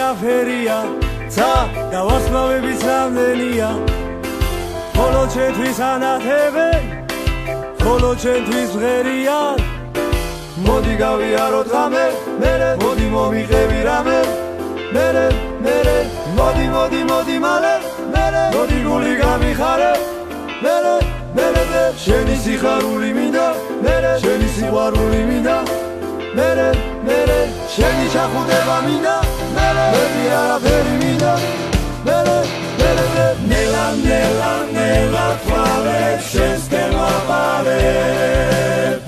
არაფერია ცა და ვასმავებიც რამდენია ხოლო ჩემთვის ანათებენ ხოლო ჩემთვის ღერია მოდი გავიაროთ ღამე მერე მოდი მომიყევი რამე მერე მოდი მალე მერე მოდი გული გამიხარე მერე შენი სიხარული მინდა მერე შენი სიყვარული მინდა მერე შენი ჩახუდება მინდა მერე არაფერი მინდა მერე ნელა თვალებს შენსკენ ვაპარებ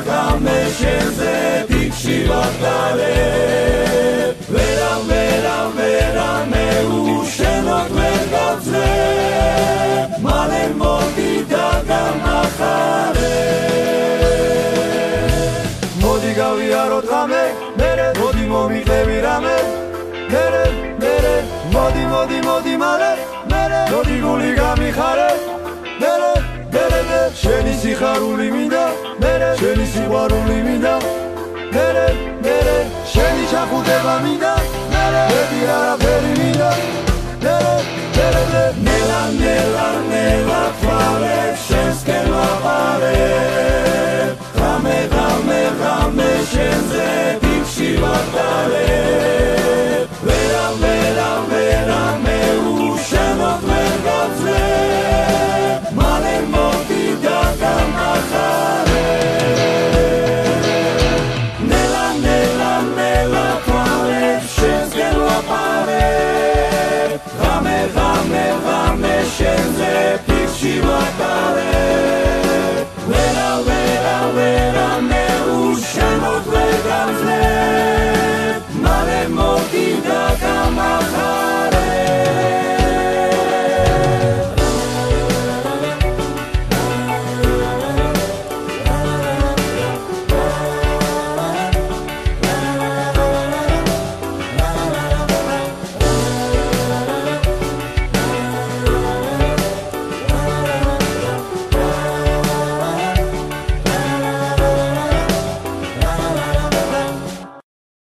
ღამე შენზე ფიქში ვატარებ ვერა მეუშენოდ ვერ გავძლებ მალე მოდი და გამახარებ მოდი გავიაროთ ღამე მერე მოდი მომიყევი რამე მერე მოდი მალე მერე მოდი გული გამიხარე მერე შენი სიხარული მინდა მერე შენი სიყვარული მინდა მერე შენი ჩახუდება მინდა მერე არაფერი მინდა მერე ნელა თვალებს შენსკენ ვაპარებ